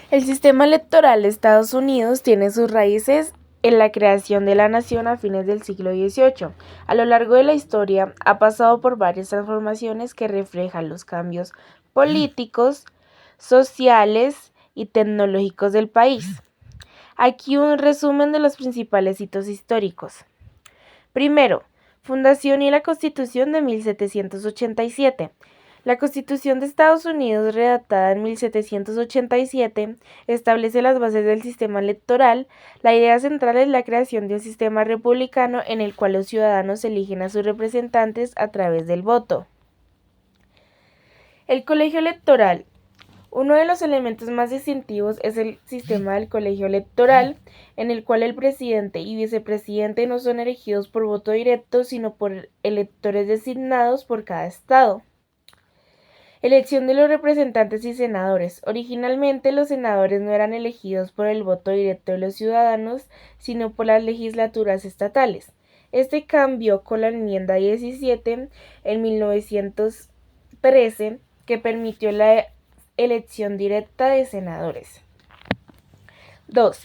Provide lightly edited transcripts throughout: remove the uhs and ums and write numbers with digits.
El sistema electoral de Estados Unidos tiene sus raíces en la creación de la nación a fines del siglo XVIII. A lo largo de la historia ha pasado por varias transformaciones que reflejan los cambios políticos, sociales y tecnológicos del país. Aquí un resumen de los principales hitos históricos. Primero, fundación y la Constitución de 1787. La Constitución de Estados Unidos, redactada en 1787, establece las bases del sistema electoral. La idea central es la creación de un sistema republicano en el cual los ciudadanos eligen a sus representantes a través del voto. El colegio electoral. Uno de los elementos más distintivos es el sistema del colegio electoral, en el cual el presidente y vicepresidente no son elegidos por voto directo, sino por electores designados por cada estado. Elección de los representantes y senadores. Originalmente los senadores no eran elegidos por el voto directo de los ciudadanos, sino por las legislaturas estatales. Este cambió con la enmienda 17 en 1913, que permitió la elección directa de senadores. 2.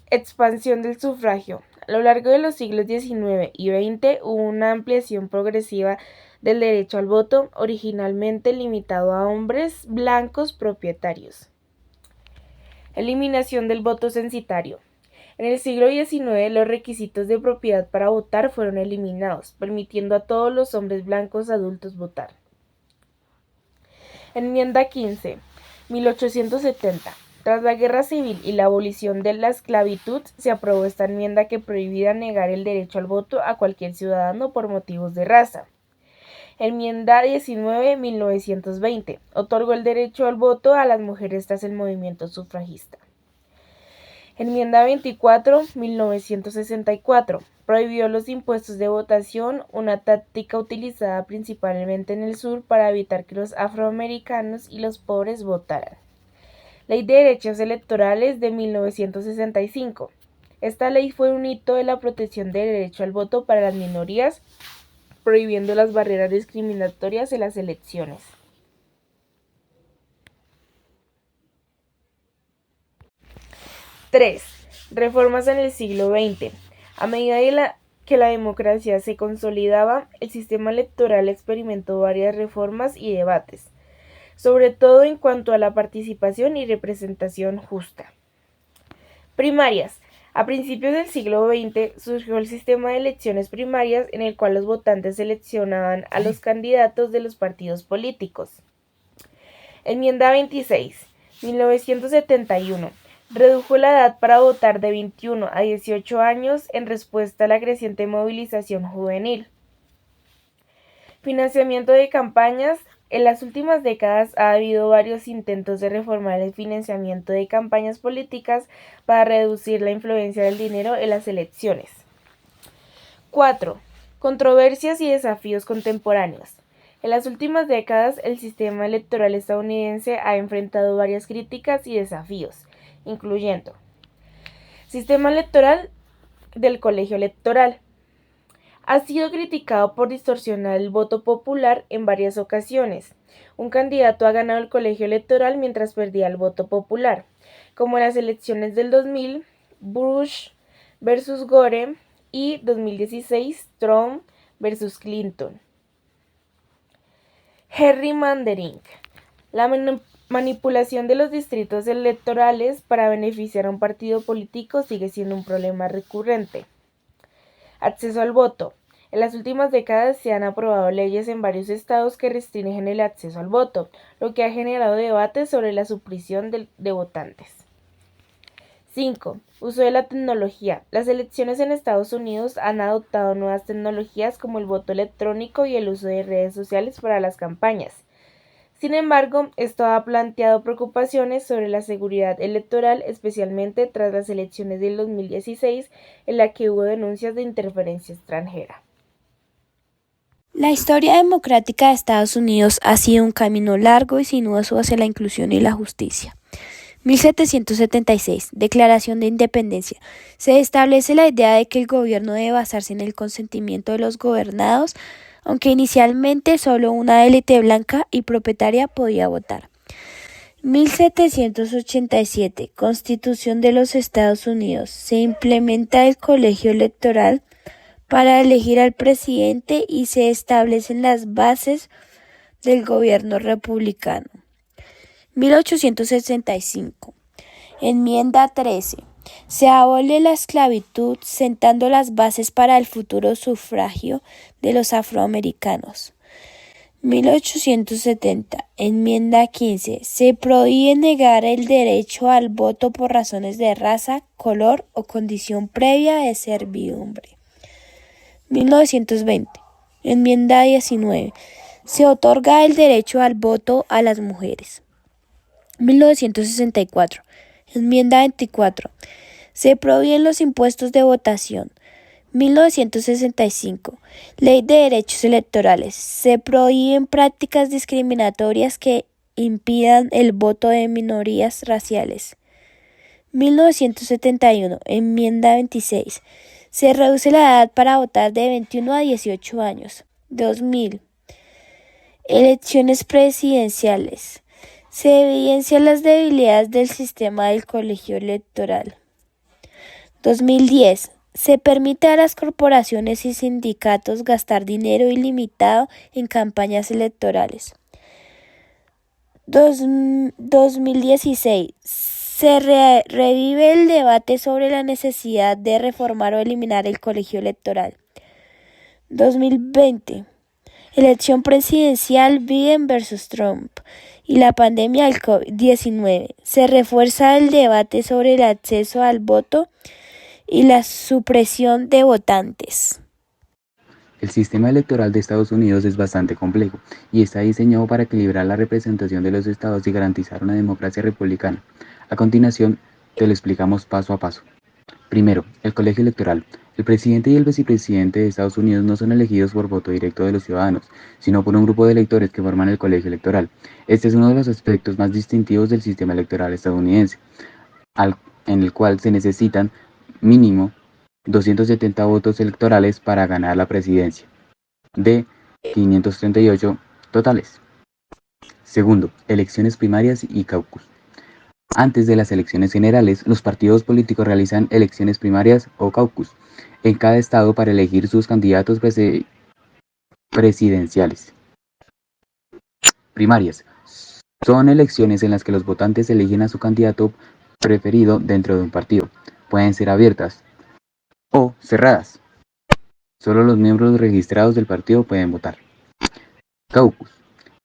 Expansión del sufragio. A lo largo de los siglos XIX y XX hubo una ampliación progresiva del derecho al voto, originalmente limitado a hombres blancos propietarios. Eliminación del voto censitario. En el siglo XIX los requisitos de propiedad para votar fueron eliminados, permitiendo a todos los hombres blancos adultos votar. Enmienda 15, 1870. Tras la Guerra Civil y la abolición de la esclavitud, se aprobó esta enmienda que prohibía negar el derecho al voto a cualquier ciudadano por motivos de raza. Enmienda 19, 1920. Otorgó el derecho al voto a las mujeres tras el movimiento sufragista. Enmienda 24, 1964. Prohibió los impuestos de votación, una táctica utilizada principalmente en el sur para evitar que los afroamericanos y los pobres votaran. Ley de Derechos Electorales de 1965. Esta ley fue un hito de la protección del derecho al voto para las minorías, prohibiendo las barreras discriminatorias en las elecciones. 3. Reformas en el siglo XX. A medida que la democracia se consolidaba, el sistema electoral experimentó varias reformas y debates, sobre todo en cuanto a la participación y representación justa. Primarias. A principios del siglo XX surgió el sistema de elecciones primarias en el cual los votantes seleccionaban a los candidatos de los partidos políticos. Enmienda 26, 1971. Redujo la edad para votar de 21 a 18 años en respuesta a la creciente movilización juvenil. Financiamiento de campañas. En las últimas décadas ha habido varios intentos de reformar el financiamiento de campañas políticas para reducir la influencia del dinero en las elecciones. 4. Controversias y desafíos contemporáneos. En las últimas décadas, el sistema electoral estadounidense ha enfrentado varias críticas y desafíos, incluyendo sistema electoral del colegio electoral. Ha sido criticado por distorsionar el voto popular en varias ocasiones. Un candidato ha ganado el colegio electoral mientras perdía el voto popular, como en las elecciones del 2000, Bush versus Gore, y 2016, Trump versus Clinton. Gerrymandering. La manipulación de los distritos electorales para beneficiar a un partido político sigue siendo un problema recurrente. Acceso al voto. En las últimas décadas se han aprobado leyes en varios estados que restringen el acceso al voto, lo que ha generado debates sobre la supresión de votantes. 5. Uso de la tecnología. Las elecciones en Estados Unidos han adoptado nuevas tecnologías como el voto electrónico y el uso de redes sociales para las campañas. Sin embargo, esto ha planteado preocupaciones sobre la seguridad electoral, especialmente tras las elecciones del 2016, en la que hubo denuncias de interferencia extranjera. La historia democrática de Estados Unidos ha sido un camino largo y sinuoso hacia la inclusión y la justicia. 1776. Declaración de Independencia. Se establece la idea de que el gobierno debe basarse en el consentimiento de los gobernados, aunque inicialmente solo una élite blanca y propietaria podía votar. 1787. Constitución de los Estados Unidos. Se implementa el colegio electoral para elegir al presidente y se establecen las bases del gobierno republicano. 1865. Enmienda 13. Se abole la esclavitud, sentando las bases para el futuro sufragio de los afroamericanos. 1870. Enmienda 15. Se prohíbe negar el derecho al voto por razones de raza, color o condición previa de servidumbre. 1920. Enmienda 19. Se otorga el derecho al voto a las mujeres. 1964. Enmienda 24. Se prohíben los impuestos de votación. 1965. Ley de Derechos Electorales. Se prohíben prácticas discriminatorias que impidan el voto de minorías raciales. 1971. Enmienda 26. Se reduce la edad para votar de 21 a 18 años. 2000. Elecciones presidenciales. Se evidencian las debilidades del sistema del colegio electoral. 2010. Se permite a las corporaciones y sindicatos gastar dinero ilimitado en campañas electorales. 2016. Se revive el debate sobre la necesidad de reformar o eliminar el colegio electoral. 2020. Elección presidencial Biden versus Trump y la pandemia del COVID-19. Se refuerza el debate sobre el acceso al voto y la supresión de votantes. El sistema electoral de Estados Unidos es bastante complejo y está diseñado para equilibrar la representación de los estados y garantizar una democracia republicana. A continuación, te lo explicamos paso a paso. Primero, el colegio electoral. El presidente y el vicepresidente de Estados Unidos no son elegidos por voto directo de los ciudadanos, sino por un grupo de electores que forman el colegio electoral. Este es uno de los aspectos más distintivos del sistema electoral estadounidense, en el cual se necesitan mínimo 270 votos electorales para ganar la presidencia, de 538 totales. Segundo, elecciones primarias y caucus. Antes de las elecciones generales, los partidos políticos realizan elecciones primarias o caucus en cada estado para elegir sus candidatos presidenciales. Primarias. Son elecciones en las que los votantes eligen a su candidato preferido dentro de un partido. Pueden ser abiertas o cerradas. Solo los miembros registrados del partido pueden votar. Caucus.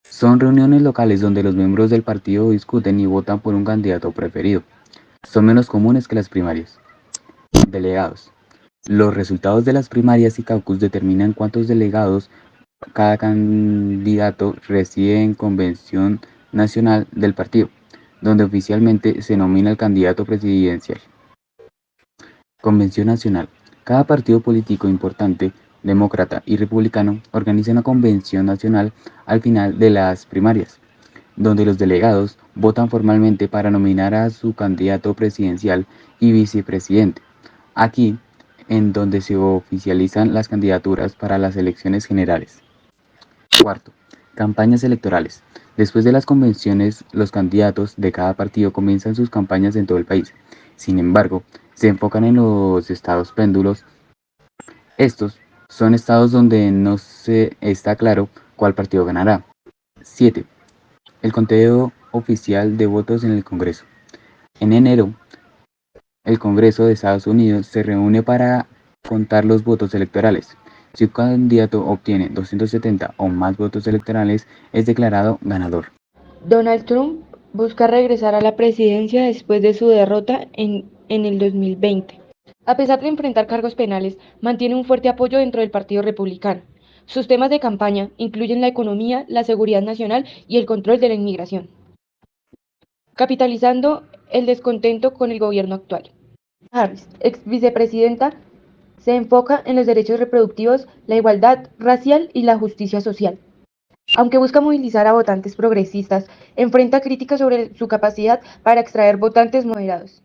Son reuniones locales donde los miembros del partido discuten y votan por un candidato preferido. Son menos comunes que las primarias. Delegados. Los resultados de las primarias y caucus determinan cuántos delegados cada candidato reside en convención nacional del partido, donde oficialmente se nomina el candidato presidencial. Convención nacional. Cada partido político importante, demócrata y republicano, organiza una convención nacional al final de las primarias, donde los delegados votan formalmente para nominar a su candidato presidencial y vicepresidente. Aquí, en donde se oficializan las candidaturas para las elecciones generales. Cuarto, campañas electorales. Después de las convenciones, los candidatos de cada partido comienzan sus campañas en todo el país. Sin embargo, se enfocan en los estados péndulos. Estos son estados donde no se está claro cuál partido ganará. 7. El conteo oficial de votos en el Congreso. En enero, el Congreso de Estados Unidos se reúne para contar los votos electorales. Si un candidato obtiene 270 o más votos electorales, es declarado ganador. Donald Trump busca regresar a la presidencia después de su derrota en el 2020. A pesar de enfrentar cargos penales, mantiene un fuerte apoyo dentro del Partido Republicano. Sus temas de campaña incluyen la economía, la seguridad nacional y el control de la inmigración, capitalizando el descontento con el gobierno actual. Harris, ex vicepresidenta, se enfoca en los derechos reproductivos, la igualdad racial y la justicia social. Aunque busca movilizar a votantes progresistas, enfrenta críticas sobre su capacidad para extraer votantes moderados.